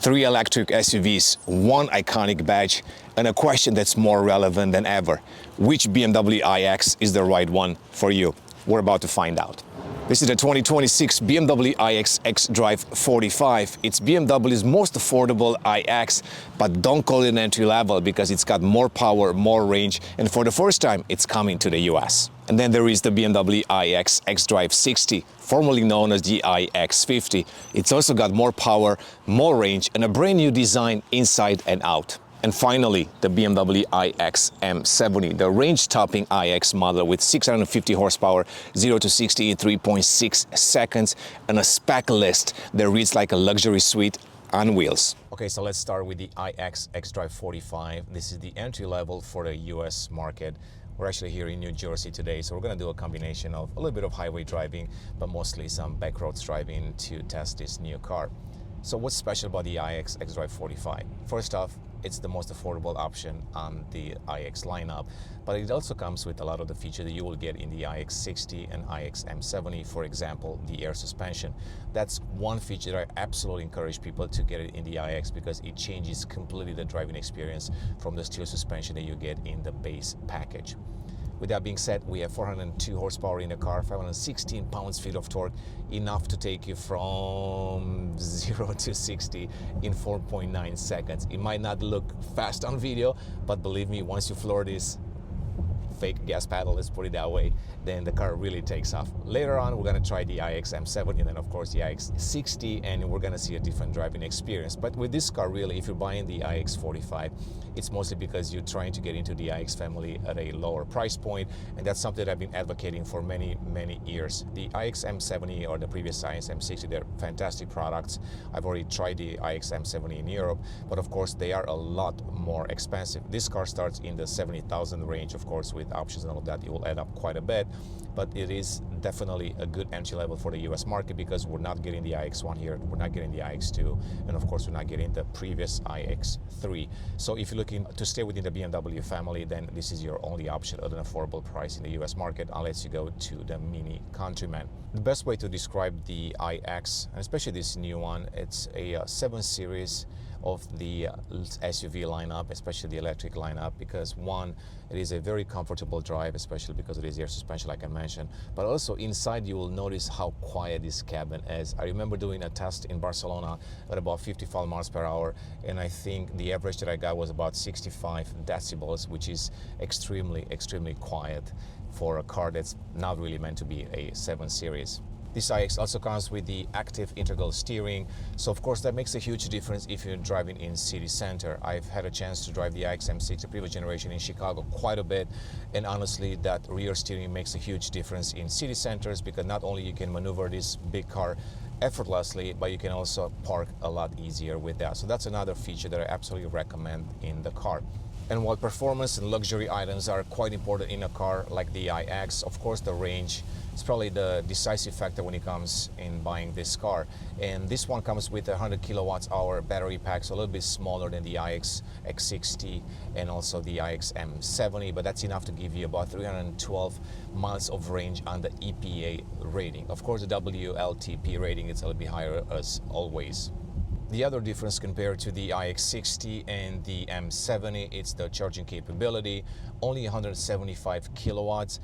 Three electric SUVs, one iconic badge, and a question that's more relevant than ever. Which BMW iX is the right one for you? We're about to find out. This is the 2026 BMW iX xDrive 45. It's BMW's most affordable iX, but don't call it an entry level because it's got more power, more range, and for the first time, it's coming to the US. And then there is the BMW iX xDrive 60, formerly known as the iX 50. It's also got more power, more range, and a brand new design inside and out. And finally, the BMW iX M70, the range-topping iX model with 650 horsepower, 0 to 60 in 3.6 seconds, and a spec list that reads like a luxury suite on wheels. Okay, so let's start with the iX xDrive 45. This is the entry level for the US market. We're actually here in New Jersey today, so we're going to do a combination of a little bit of highway driving, but mostly some backroads driving to test this new car. So what's special about the iX xDrive 45? First off, it's the most affordable option on the iX lineup, but it also comes with a lot of the features that you will get in the iX 60 and iX M70, for example, the air suspension. That's one feature that I absolutely encourage people to get it in the iX because it changes completely the driving experience from the steel suspension that you get in the base package. With that being said, we have 402 horsepower in the car, 516 pounds-feet of torque, enough to take you from 0 to 60 in 4.9 seconds. It might not look fast on video, but believe me, once you floor this fake gas pedal, let's put it that way, then the car really takes off. Later on, we're gonna try the iX M70 and then of course the iX 60, and we're gonna see a different driving experience. But with this car, really, if you're buying the iX 45, it's mostly because you're trying to get into the iX family at a lower price point, and that's something that I've been advocating for many years. The iX M70 or the previous iX M60, they're fantastic products. I've already tried the iX M70 in Europe, but of course they are a lot more expensive. This car starts in the 70,000 range, of course, with options and all of that. It will add up quite a bit, but it is definitely a good entry level for the US market because we're not getting the iX1 here, we're not getting the iX2, and of course we're not getting the previous iX3. So if you're looking to stay within the BMW family, then this is your only option at an affordable price in the US market unless you go to the Mini Countryman. The best way to describe the iX, and especially this new one, it's a 7 Series of the SUV lineup, especially the electric lineup, because one, it is a very comfortable drive, especially because it is air suspension like I mentioned, but also inside you will notice how quiet this cabin is. I remember doing a test in Barcelona at about 55 miles per hour, and I think the average that I got was about 65 decibels, which is extremely quiet for a car that's not really meant to be a 7 Series. This iX also comes with the active integral steering, so of course that makes a huge difference if you're driving in city center. I've had a chance to drive the iX M60 previous generation in Chicago quite a bit, and honestly that rear steering makes a huge difference in city centers because not only you can maneuver this big car effortlessly, but you can also park a lot easier with that. So that's another feature that I absolutely recommend in the car. And while performance and luxury items are quite important in a car like the iX, of course the range is probably the decisive factor when it comes in buying this car. And this one comes with a 100 kilowatts hour battery pack, so a little bit smaller than the iX X60 and also the iX M70, but that's enough to give you about 312 miles of range on the EPA rating. Of course the WLTP rating is a little bit higher as always. The other difference compared to the iX60 and the M70, it's the charging capability, only 175 kilowatts.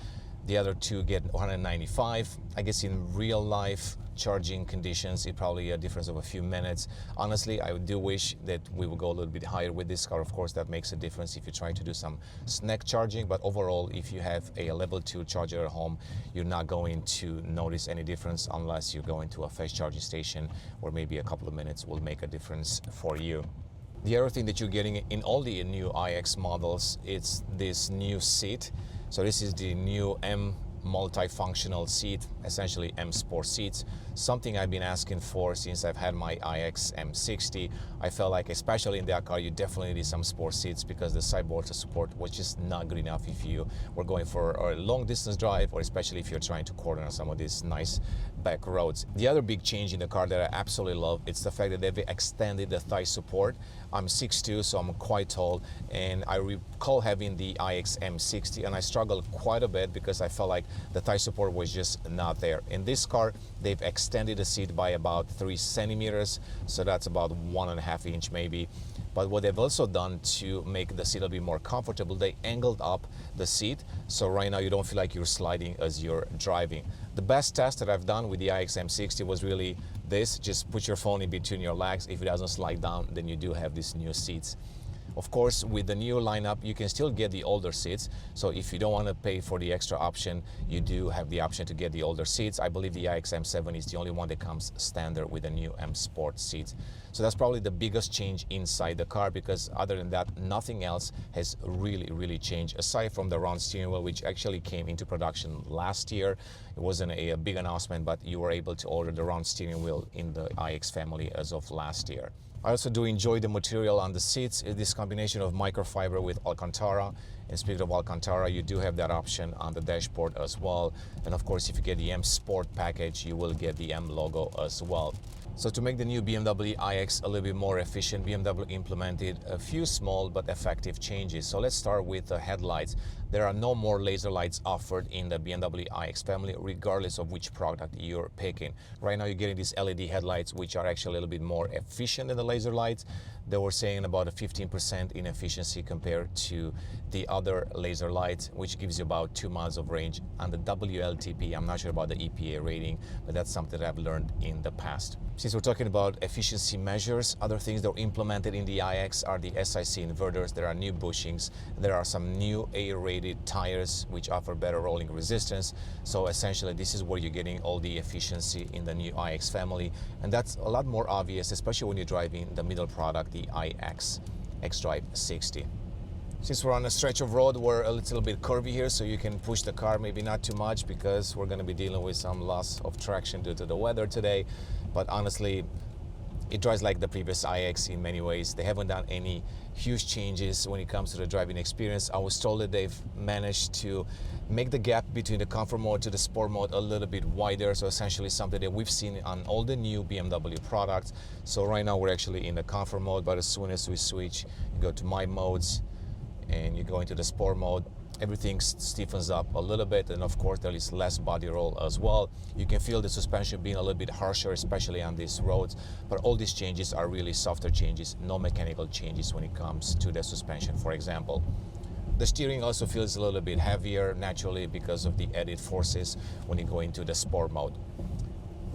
The other two get 195. I guess in real life charging conditions, it's probably a difference of a few minutes. Honestly, I do wish that we would go a little bit higher with this car. Of course, that makes a difference if you're trying to do some snack charging, but overall, if you have a level 2 charger at home, you're not going to notice any difference unless you go into a fast charging station where maybe a couple of minutes will make a difference for you. The other thing that you're getting in all the new iX models, it's this new seat. So this is the new M multifunctional seat, essentially M Sport seats, something I've been asking for since I've had my iX M60. I felt like, especially in that car, you definitely need some sport seats because the sideboard support was just not good enough if you were going for a long distance drive, or especially if you're trying to corner some of these nice back roads. The other big change in the car that I absolutely love, it's the fact that they've extended the thigh support. I'm 6'2", so I'm quite tall, and I recall having the iX M60 and I struggled quite a bit because I felt like the thigh support was just not there. In this car, they've extended extended the seat by about 3 centimeters, so that's about 1.5 inch maybe. But what they've also done to make the seat a bit more comfortable, they angled up the seat, so right now you don't feel like you're sliding as you're driving. The best test that I've done with the iX M60 was really this: just put your phone in between your legs. If it doesn't slide down, then you do have these new seats. Of course, with the new lineup, you can still get the older seats. So if you don't want to pay for the extra option, you do have the option to get the older seats. I believe the iX M7 is the only one that comes standard with the new M Sport seats. So that's probably the biggest change inside the car, because other than that, nothing else has really changed, aside from the round steering wheel, which actually came into production last year. It wasn't a big announcement, but you were able to order the round steering wheel in the iX family as of last year. I also do enjoy the material on the seats. It's this combination of microfiber with Alcantara. And speaking of Alcantara, you do have that option on the dashboard as well. And of course, if you get the M Sport package, you will get the M logo as well. So to make the new BMW iX a little bit more efficient, BMW implemented a few small but effective changes. So let's start with the headlights. There are no more laser lights offered in the BMW iX family, regardless of which product you're picking. Right now you're getting these LED headlights, which are actually a little bit more efficient than the laser lights. They were saying about a 15% in efficiency compared to the other laser lights, which gives you about 2 miles of range. On the WLTP, I'm not sure about the EPA rating, but that's something that I've learned in the past. Since we're talking about efficiency measures, other things that were implemented in the iX are the SIC inverters. There are new bushings. There are some new A-rated tires, which offer better rolling resistance. So essentially, this is where you're getting all the efficiency in the new iX family. And that's a lot more obvious, especially when you're driving the middle product, the iX xDrive 60. Since we're on a stretch of road, we're a little bit curvy here, so you can push the car, maybe not too much, because we're going to be dealing with some loss of traction due to the weather today. But honestly, it drives like the previous iX in many ways. They haven't done any huge changes when it comes to the driving experience. I was told that they've managed to make the gap between the comfort mode to the sport mode a little bit wider. So essentially something that we've seen on all the new BMW products. So right now we're actually in the comfort mode, but as soon as we switch, you go to my modes, and you go into the sport mode, everything stiffens up a little bit, and of course there is less body roll as well. You can feel the suspension being a little bit harsher, especially on these roads, but all these changes are really softer changes, no mechanical changes when it comes to the suspension, for example. The steering also feels a little bit heavier naturally because of the added forces when you go into the sport mode.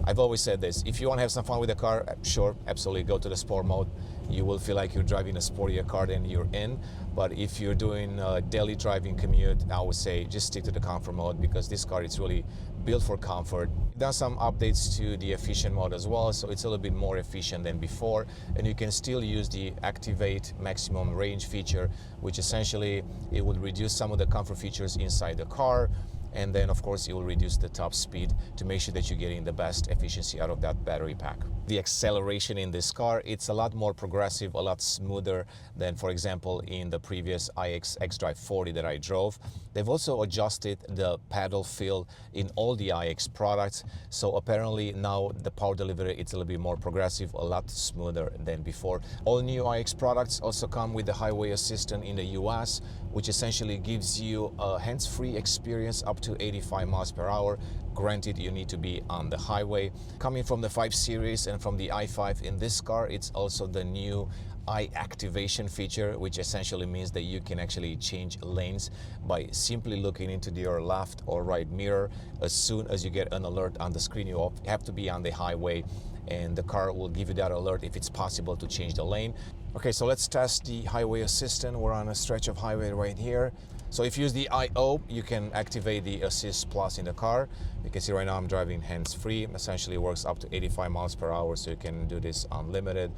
I've always said this: if you want to have some fun with the car, sure, absolutely go to the sport mode. You will feel like you're driving a sportier car than you're in. But if you're doing a daily driving commute, I would say just stick to the comfort mode, because this car is really built for comfort. Done some updates to the efficient mode as well, so it's a little bit more efficient than before. And you can still use the activate maximum range feature, which essentially it will reduce some of the comfort features inside the car. And then, of course, it will reduce the top speed to make sure that you're getting the best efficiency out of that battery pack. The acceleration in this car, it's a lot more progressive, a lot smoother than, for example, in the previous iX xDrive 40 that I drove. They've also adjusted the pedal feel in all the iX products. So apparently now the power delivery, it's a little bit more progressive, a lot smoother than before. All new iX products also come with the highway assistant in the US, which essentially gives you a hands-free experience up to 85 miles per hour. Granted, you need to be on the highway. Coming from the 5 Series and from the i5 in this car, it's also the new eye activation feature, which essentially means that you can actually change lanes by simply looking into your left or right mirror. As soon as you get an alert on the screen, you have to be on the highway, and the car will give you that alert if it's possible to change the lane. Okay, so let's test the highway assistant. We're on a stretch of highway right here. So if you use the IO, you can activate the Assist Plus in the car. You can see right now I'm driving hands-free. Essentially works up to 85 miles per hour, so you can do this unlimited.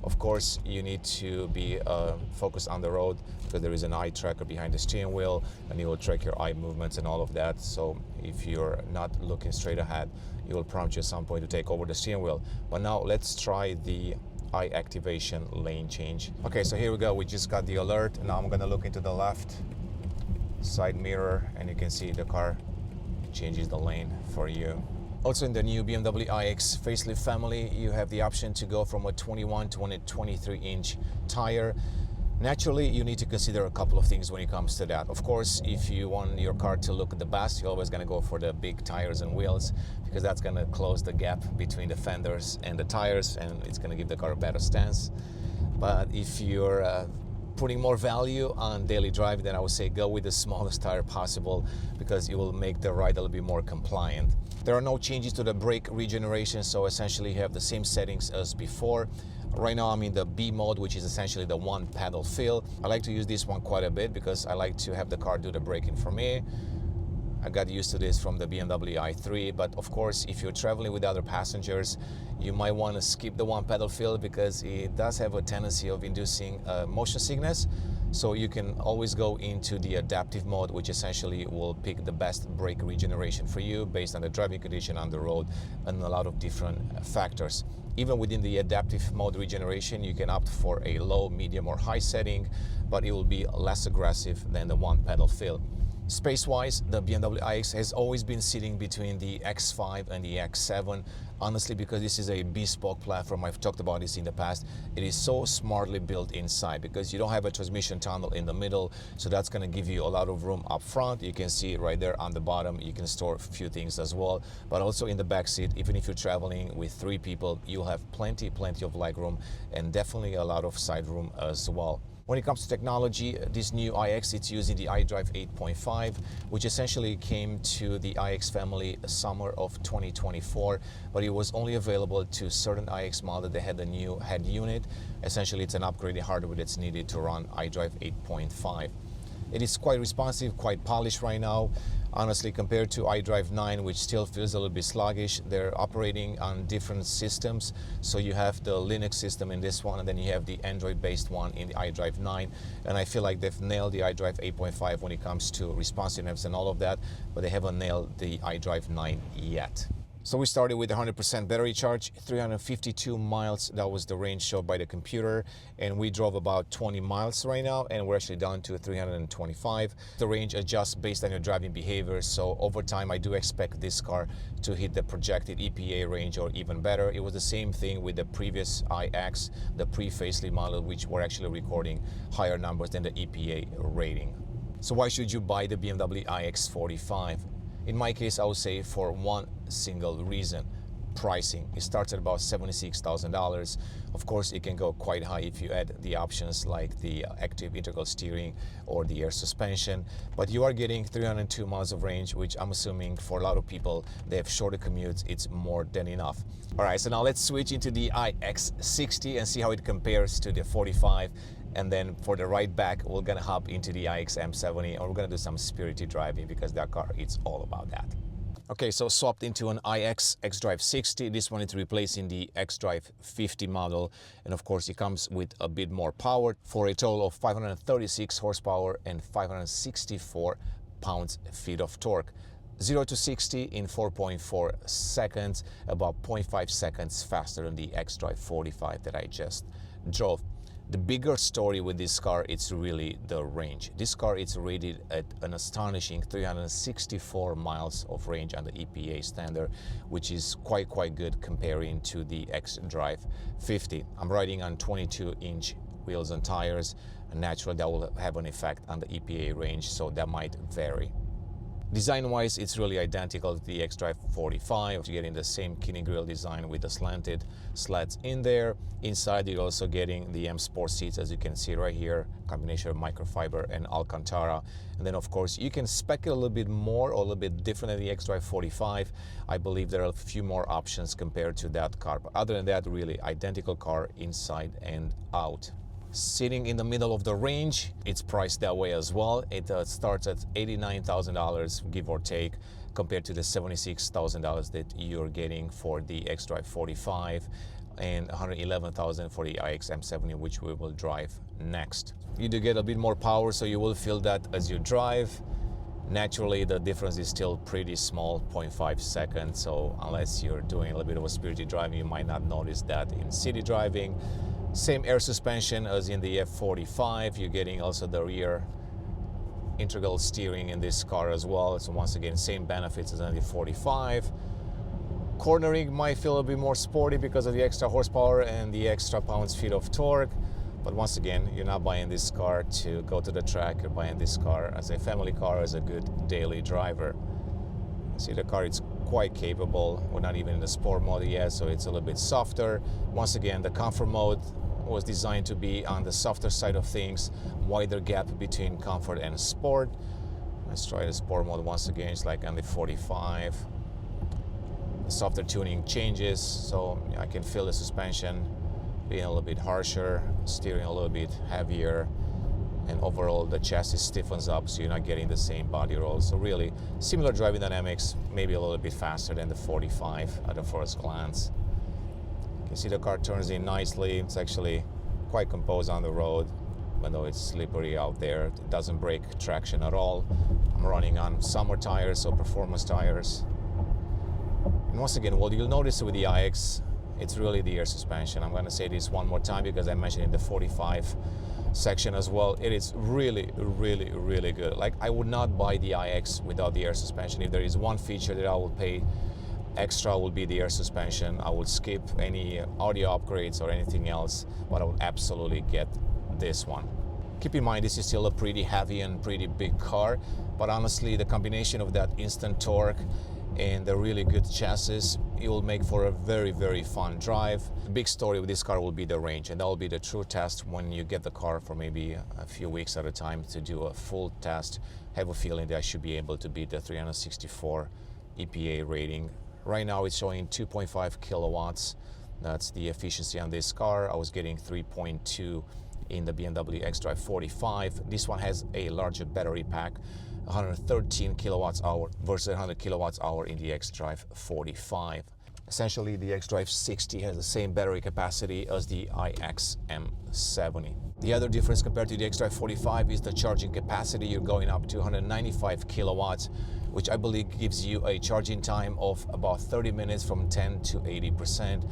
Of course, you need to be focused on the road, because there is an eye tracker behind the steering wheel, and it will track your eye movements and all of that. So if you're not looking straight ahead, it will prompt you at some point to take over the steering wheel. But now let's try the eye activation lane change. Okay, so here we go. We just got the alert. Now I'm gonna look into the left side mirror, and you can see the car changes the lane for you. Also in the new BMW iX Facelift family, you have the option to go from a 21 to a 23-inch tire. Naturally, you need to consider a couple of things when it comes to that. Of course, if you want your car to look the best, you're always going to go for the big tires and wheels, because that's going to close the gap between the fenders and the tires, and it's going to give the car a better stance. But if you're putting more value on daily driving, then I would say go with the smallest tire possible, because it will make the ride a little bit more compliant. There are no changes to the brake regeneration, so essentially you have the same settings as before. Right now I'm in the B mode, which is essentially the one pedal feel. I like to use this one quite a bit because I like to have the car do the braking for me. I got used to this from the BMW i3, but of course, if you're traveling with other passengers, you might want to skip the one pedal feel, because it does have a tendency of inducing motion sickness. So you can always go into the adaptive mode, which essentially will pick the best brake regeneration for you based on the driving condition on the road and a lot of different factors. Even within the adaptive mode regeneration, you can opt for a low, medium, or high setting, but it will be less aggressive than the one pedal feel. Space-wise, the BMW iX has always been sitting between the X5 and the X7, honestly, because this is a bespoke platform. I've talked about this in the past. It is so smartly built inside because you don't have a transmission tunnel in the middle, so that's going to give you a lot of room up front. You can see it right there on the bottom. You can store a few things as well, but also in the back seat, even if you're traveling with 3 people, you'll have plenty of leg room and definitely a lot of side room as well. When it comes to technology, this new iX, it's using the iDrive 8.5, which essentially came to the iX family summer of 2024, but it was only available to certain iX models that had the new head unit. Essentially, it's an upgraded hardware that's needed to run iDrive 8.5. It is quite responsive, quite polished right now. Honestly, compared to iDrive 9, which still feels a little bit sluggish, they're operating on different systems. So you have the Linux system in this one, and then you have the Android-based one in the iDrive 9. And I feel like they've nailed the iDrive 8.5 when it comes to responsiveness and all of that, but they haven't nailed the iDrive 9 yet. So we started with 100% battery charge, 352 miles. That was the range showed by the computer. And we drove about 20 miles right now, and we're actually down to 325. The range adjusts based on your driving behavior. So over time, I do expect this car to hit the projected EPA range or even better. It was the same thing with the previous iX, the pre-facelift model, which were actually recording higher numbers than the EPA rating. So why should you buy the BMW iX45? In my case, I would say for one single reason: pricing. It starts at about $76,000. Of course, it can go quite high if you add the options like the active integral steering or the air suspension, but you are getting 302 miles of range, which I'm assuming for a lot of people, they have shorter commutes, it's more than enough. All right, so now let's switch into the iX60 and see how it compares to the 45. And then for the ride back, we're gonna hop into the iX M70, and we're gonna do some spirited driving because that car, it's all about that. Okay, so swapped into an iX xDrive 60. This one is replacing the xDrive 50 model. And of course, it comes with a bit more power for a total of 536 horsepower and 564 pounds-feet of torque. 0 to 60 in 4.4 seconds, about 0.5 seconds faster than the xDrive 45 that I just drove. The bigger story with this car, it's really the range. This car is rated at an astonishing 364 miles of range on the EPA standard, which is quite good comparing to the xDrive 50. I'm riding on 22-inch wheels and tires, and naturally that will have an effect on the EPA range, so that might vary. Design-wise, it's really identical to the xDrive 45. You're getting the same kidney grille design with the slanted slats in there. Inside, you're also getting the M Sport seats, as you can see right here, combination of microfiber and Alcantara. And then, of course, you can spec it a little bit more or a little bit different than the xDrive 45. I believe there are a few more options compared to that car. But other than that, really identical car inside and out. Sitting in the middle of the range, it's priced that way as well. It starts at $89,000, give or take, compared to the $76,000 that you're getting for the xDrive 45 and $111,000 for the iX M70, which we will drive next. You do get a bit more power, so you will feel that as you drive. Naturally, the difference is still pretty small, 0.5 seconds, so unless you're doing a little bit of a spirited driving, you might not notice that in city driving. Same air suspension as in the F45. You're getting also the rear integral steering in this car as well. So once again, same benefits as in the 45. Cornering might feel a bit more sporty because of the extra horsepower and the extra pounds-feet of torque. But once again, you're not buying this car to go to the track. You're buying this car as a family car, as a good daily driver. See, the car, it's quite capable. We're not even in the sport mode yet, so it's a little bit softer. Once again, the comfort mode was designed to be on the softer side of things, wider gap between comfort and sport. Let's try the sport mode once again. It's like on the 45. The softer tuning changes, so I can feel the suspension being a little bit harsher, steering a little bit heavier, and overall the chassis stiffens up, so you're not getting the same body roll. So really similar driving dynamics, maybe a little bit faster than the 45 at a first glance. You can see the car turns in nicely. It's actually quite composed on the road, even though it's slippery out there. It doesn't break traction at all. I'm running on summer tires, so performance tires. And once again, what you'll notice with the iX, it's really the air suspension. I'm going to say this one more time because I mentioned in the 45 section as well. It is really, really, really good. Like, I would not buy the iX without the air suspension. If there is one feature that I will pay extra, will be the air suspension. I would skip any audio upgrades or anything else, but I would absolutely get this one. Keep in mind, this is still a pretty heavy and pretty big car, but honestly, the combination of that instant torque and the really good chassis, it will make for a very, very fun drive. The big story with this car will be the range, and that will be the true test when you get the car for maybe a few weeks at a time to do a full test. I have a feeling that I should be able to beat the 364 EPA rating. Right now it's showing 2.5 kilowatts. That's the efficiency on this car. I was getting 3.2 in the BMW xDrive 45. This one has a larger battery pack, 113 kilowatts hour versus 100 kilowatts hour in the xDrive 45. Essentially, the xDrive 60 has the same battery capacity as the iX M70. The other difference compared to the xDrive 45 is the charging capacity. You're going up to 195 kilowatts, which I believe gives you a charging time of about 30 minutes from 10 to 80%.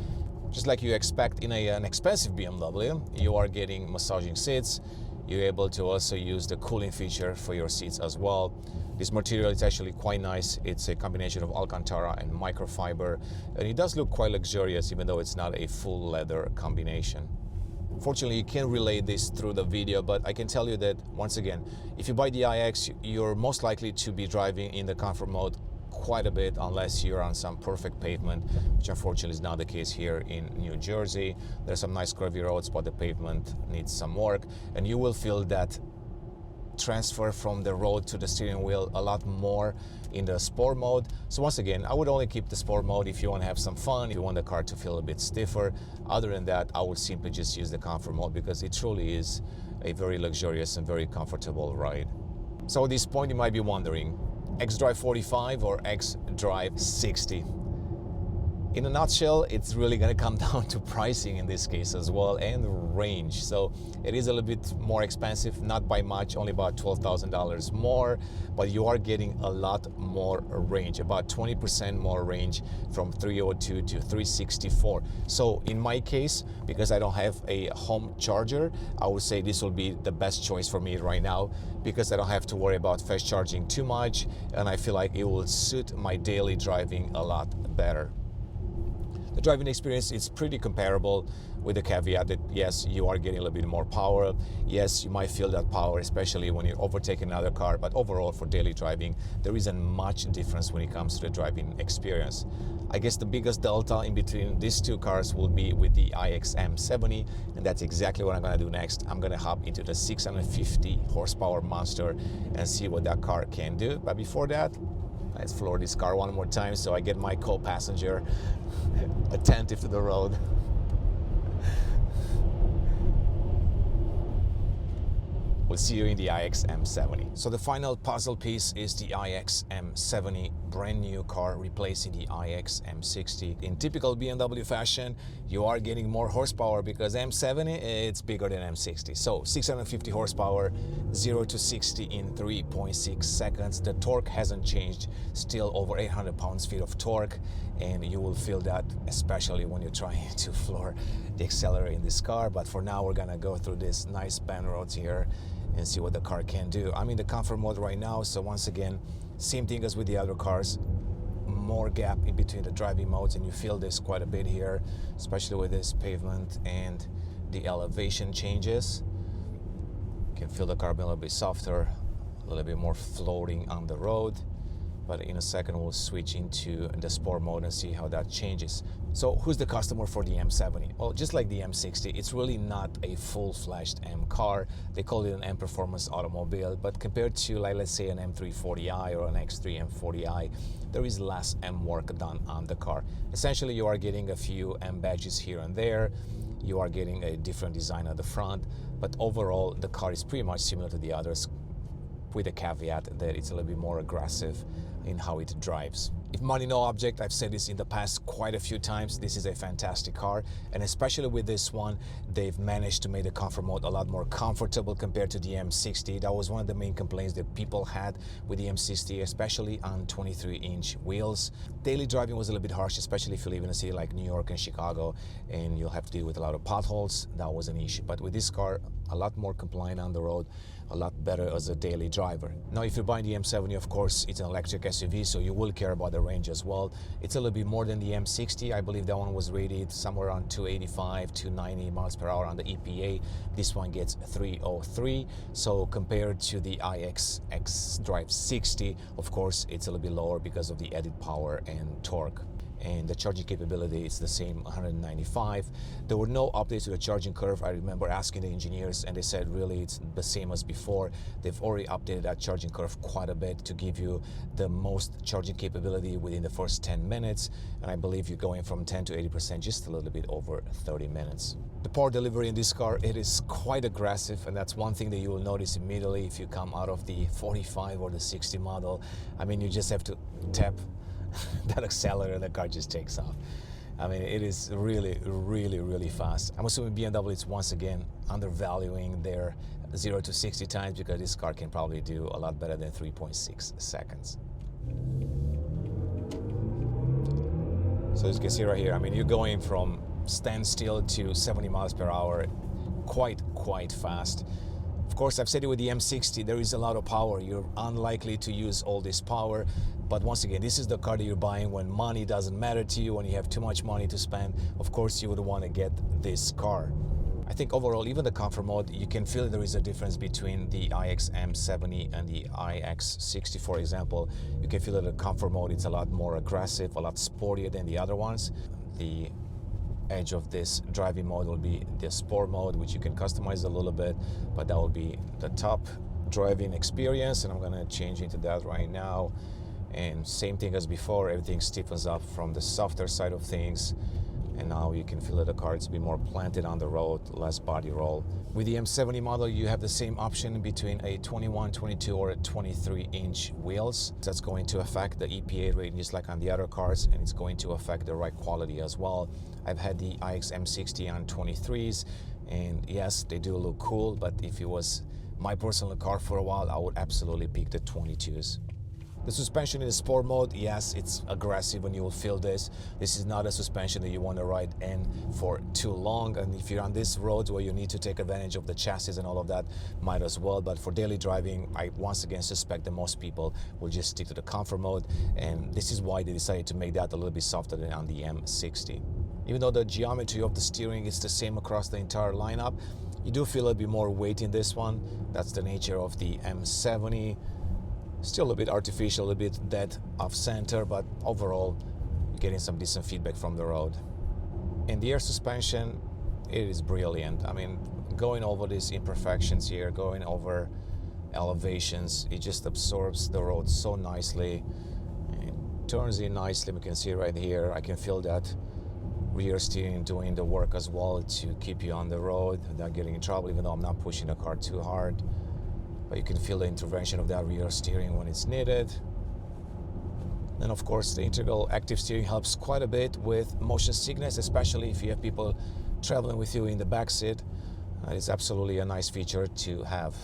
Just like you expect in an expensive BMW, you are getting massaging seats. You're able to also use the cooling feature for your seats as well. This material is actually quite nice. It's a combination of Alcantara and microfiber, and it does look quite luxurious even though it's not a full leather combination. Fortunately, you can't relay this through the video, but I can tell you that, once again, if you buy the iX, you're most likely to be driving in the comfort mode quite a bit, unless you're on some perfect pavement, which unfortunately is not the case here in New Jersey. There's some nice curvy roads, but the pavement needs some work, and you will feel that transfer from the road to the steering wheel a lot more in the sport mode. So once again, I would only keep the sport mode if you want to have some fun, if you want the car to feel a bit stiffer. Other than that, I would simply just use the comfort mode because it truly is a very luxurious and very comfortable ride. So at this point, you might be wondering, xDrive 45 or xDrive 60? In a nutshell, it's really going to come down to pricing in this case as well, and range. So it is a little bit more expensive, not by much, only about $12,000 more, but you are getting a lot more range, about 20% more range from 302 to 364. So in my case, because I don't have a home charger, I would say this will be the best choice for me right now, because I don't have to worry about fast charging too much, and I feel like it will suit my daily driving a lot better. The driving experience is pretty comparable, with the caveat that yes, you are getting a little bit more power. Yes, you might feel that power, especially when you're overtaking another car, but overall for daily driving, there isn't much difference when it comes to the driving experience. I guess the biggest delta in between these two cars will be with the iX M70, and that's exactly what I'm gonna do next. I'm gonna hop into the 650 horsepower monster and see what that car can do. But before that, let's floor this car one more time so I get my co-passenger attentive to the road. We'll see you in the iX M70. So the final puzzle piece is the iX M70, brand new car replacing the iX M60. In typical BMW fashion, you are getting more horsepower because M70, it's bigger than M60. So 650 horsepower, 0 to 60 in 3.6 seconds. The torque hasn't changed, still over 800 pounds-feet of torque, and you will feel that especially when you're trying to floor the accelerator in this car. But for now, we're gonna go through this nice bend roads here and see what the car can do. I'm in the comfort mode right now, so once again, same thing as with the other cars, more gap in between the driving modes, and you feel this quite a bit here, especially with this pavement and the elevation changes. You can feel the car being a little bit softer, a little bit more floating on the road. But in a second, we'll switch into the sport mode and see how that changes. So who's the customer for the M70? Well, just like the M60, it's really not a full-fledged M car. They call it an M performance automobile, but compared to, like, let's say an M340i or an X3 M40i, there is less M work done on the car. Essentially, you are getting a few M badges here and there. You are getting a different design at the front, but overall, the car is pretty much similar to the others, with the caveat that it's a little bit more aggressive in how it drives. If money no object, I've said this in the past quite a few times, this is a fantastic car, and especially with this one, they've managed to make the comfort mode a lot more comfortable compared to the M60. That was one of the main complaints that people had with the M60, especially on 23-inch wheels. Daily driving was a little bit harsh, especially if you live in a city like New York and Chicago, and you'll have to deal with a lot of potholes. That was an issue. But with this car, a lot more compliant on the road, a lot better as a daily driver. Now, if you're buying the M70, of course, it's an electric SUV, so you will care about the range as well. It's a little bit more than the M60. I believe that one was rated somewhere around 285, 290 miles per hour on the EPA. This one gets 303. So compared to the iX xDrive 60, of course, it's a little bit lower because of the added power and torque. And the charging capability is the same, 195. There were no updates to the charging curve. I remember asking the engineers, and they said really it's the same as before. They've already updated that charging curve quite a bit to give you the most charging capability within the first 10 minutes. And I believe you're going from 10 to 80% just a little bit over 30 minutes. The power delivery in this car, it is quite aggressive, and that's one thing that you will notice immediately if you come out of the 45 or the 60 model. I mean, you just have to tap that accelerator and the car just takes off. I mean, it is really, really, really fast. I'm assuming BMW is once again undervaluing their 0 to 60 times, because this car can probably do a lot better than 3.6 seconds. So as you can see right here, I mean, you're going from standstill to 70 miles per hour quite fast. Of course, I've said it with the M60, there is a lot of power. You're unlikely to use all this power. But once again, this is the car that you're buying when money doesn't matter to you, when you have too much money to spend. Of course, you would want to get this car. I think overall, even the comfort mode, you can feel there is a difference between the iX M70 and the iX 60, for example. You can feel that the comfort mode, it's a lot more aggressive, a lot sportier than the other ones. The edge of this driving mode will be the sport mode, which you can customize a little bit, but that will be the top driving experience, and I'm gonna change into that right now. And same thing as before, everything stiffens up from the softer side of things, and now you can feel that the car is a bit more planted on the road, less body roll. With the M70 model, you have the same option between a 21, 22 or a 23-inch wheels. That's going to affect the EPA rating just like on the other cars, and it's going to affect the ride quality as well. I've had the iX M60 on 23s, and yes, they do look cool, but if it was my personal car for a while, I would absolutely pick the 22s. The suspension in the sport mode, yes, it's aggressive and you will feel this. This is not a suspension that you want to ride in for too long. And if you're on these roads where you need to take advantage of the chassis and all of that, might as well. But for daily driving, I once again suspect that most people will just stick to the comfort mode. And this is why they decided to make that a little bit softer than on the M60. Even though the geometry of the steering is the same across the entire lineup, you do feel a bit more weight in this one. That's the nature of the M70. Still a bit artificial, a bit dead off center, but overall, you're getting some decent feedback from the road. In the air suspension, it is brilliant. I mean, going over these imperfections here, going over elevations, it just absorbs the road so nicely. It turns in nicely. We can see right here, I can feel that rear steering doing the work as well to keep you on the road without getting in trouble, even though I'm not pushing the car too hard. But you can feel the intervention of that rear steering when it's needed. Then of course the integral active steering helps quite a bit with motion sickness, especially if you have people traveling with you in the back seat. It's absolutely a nice feature to have.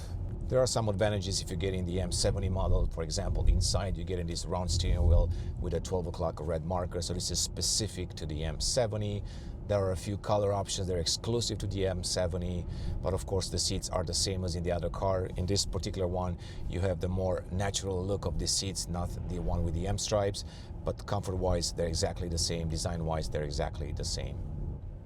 There are some advantages if you're getting the M70 model. For example, inside you're getting this round steering wheel with a 12 o'clock red marker, so this is specific to the M70. There are a few color options that are exclusive to the M70, but of course the seats are the same as in the other car. In this particular one, you have the more natural look of the seats, not the one with the M stripes, but comfort-wise, they're exactly the same. Design-wise, they're exactly the same.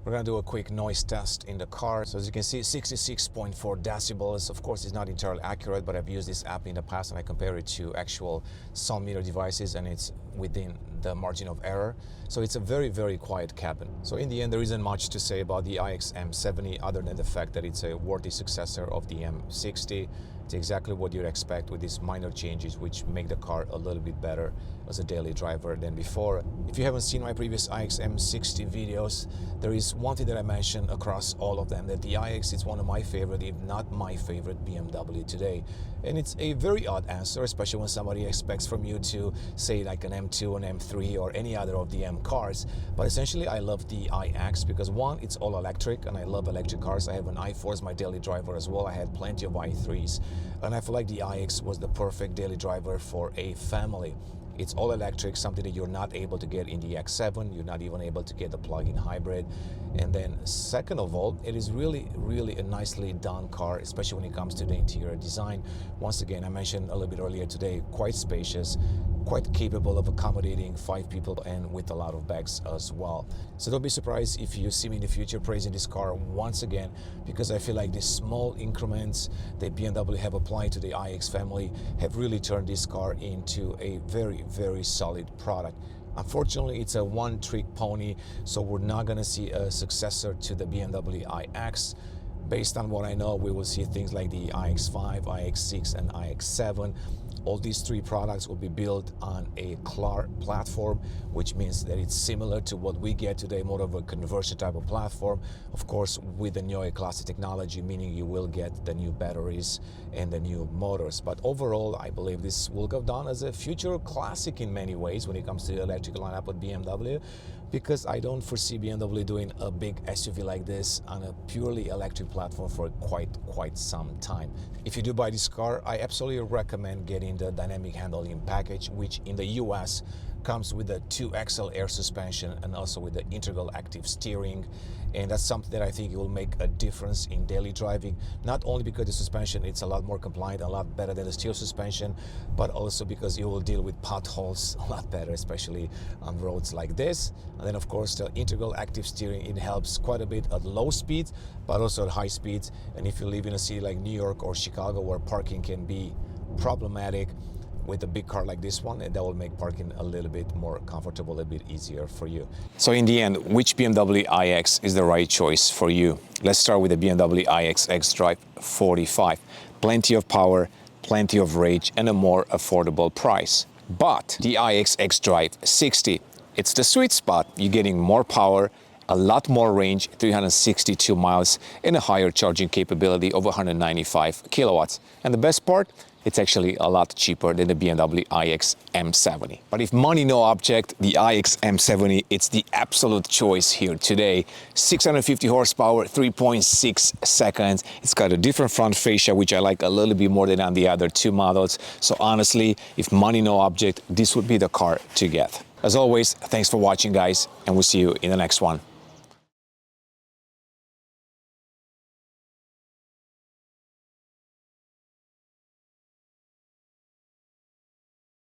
We're gonna do a quick noise test in the car. So as you can see, 66.4 decibels. Of course, it's not entirely accurate, but I've used this app in the past and I compare it to actual sound meter devices and it's within the margin of error. So it's a very, very quiet cabin. So in the end, there isn't much to say about the iX M70 other than the fact that it's a worthy successor of the M60. It's exactly what you'd expect with these minor changes which make the car a little bit better as a daily driver than before. If you haven't seen my previous iX M60 videos, there is one thing that I mentioned across all of them, that the iX is one of my favorite, if not my favorite BMW today. And it's a very odd answer, especially when somebody expects from you to say like an M2, an M3 or any other of the M cars. But essentially I love the iX because one, it's all electric and I love electric cars. I have an i4 as my daily driver as well. I had plenty of i3s and I feel like the iX was the perfect daily driver for a family. It's all electric, something that you're not able to get in the X7. You're not even able to get the plug-in hybrid. And then second of all, it is really, really a nicely done car, especially when it comes to the interior design. Once again, I mentioned a little bit earlier today, quite spacious, quite capable of accommodating 5 people and with a lot of bags as well. So don't be surprised if you see me in the future praising this car once again, because I feel like these small increments that BMW have applied to the iX family have really turned this car into a very, very solid product. Unfortunately, it's a one-trick pony, so we're not going to see a successor to the BMW iX. Based on what I know, we will see things like the iX5, iX6, and iX7. All these 3 products will be built on a CLAR platform, which means that it's similar to what we get today, more of a conversion type of platform. Of course, with the Neue Klasse technology, meaning you will get the new batteries and the new motors. But overall, I believe this will go down as a future classic in many ways when it comes to the electric lineup with BMW, because I don't foresee BMW doing a big SUV like this on a purely electric platform for quite some time. If you do buy this car, I absolutely recommend getting the dynamic handling package, which in the US comes with a 2-axle air suspension and also with the integral active steering. And that's something that I think it will make a difference in daily driving, not only because the suspension it's a lot more compliant, a lot better than the steel suspension, but also because it will deal with potholes a lot better, especially on roads like this. And then of course the integral active steering, it helps quite a bit at low speeds, but also at high speeds. And if you live in a city like New York or Chicago where parking can be problematic, with a big car like this one, that will make parking a little bit more comfortable, a bit easier for you. So in the end, which BMW iX is the right choice for you? Let's start with the BMW iX xDrive 45. Plenty of power, plenty of range, and a more affordable price. But the iX xDrive 60, it's the sweet spot. You're getting more power, a lot more range, 362 miles, and a higher charging capability of 195 kilowatts. And the best part, it's actually a lot cheaper than the BMW iX M70. But if money no object, the iX M70, it's the absolute choice here today. 650 horsepower, 3.6 seconds. It's got a different front fascia, which I like a little bit more than on the other 2 models. So honestly, if money no object, this would be the car to get. As always, thanks for watching, guys, and we'll see you in the next one.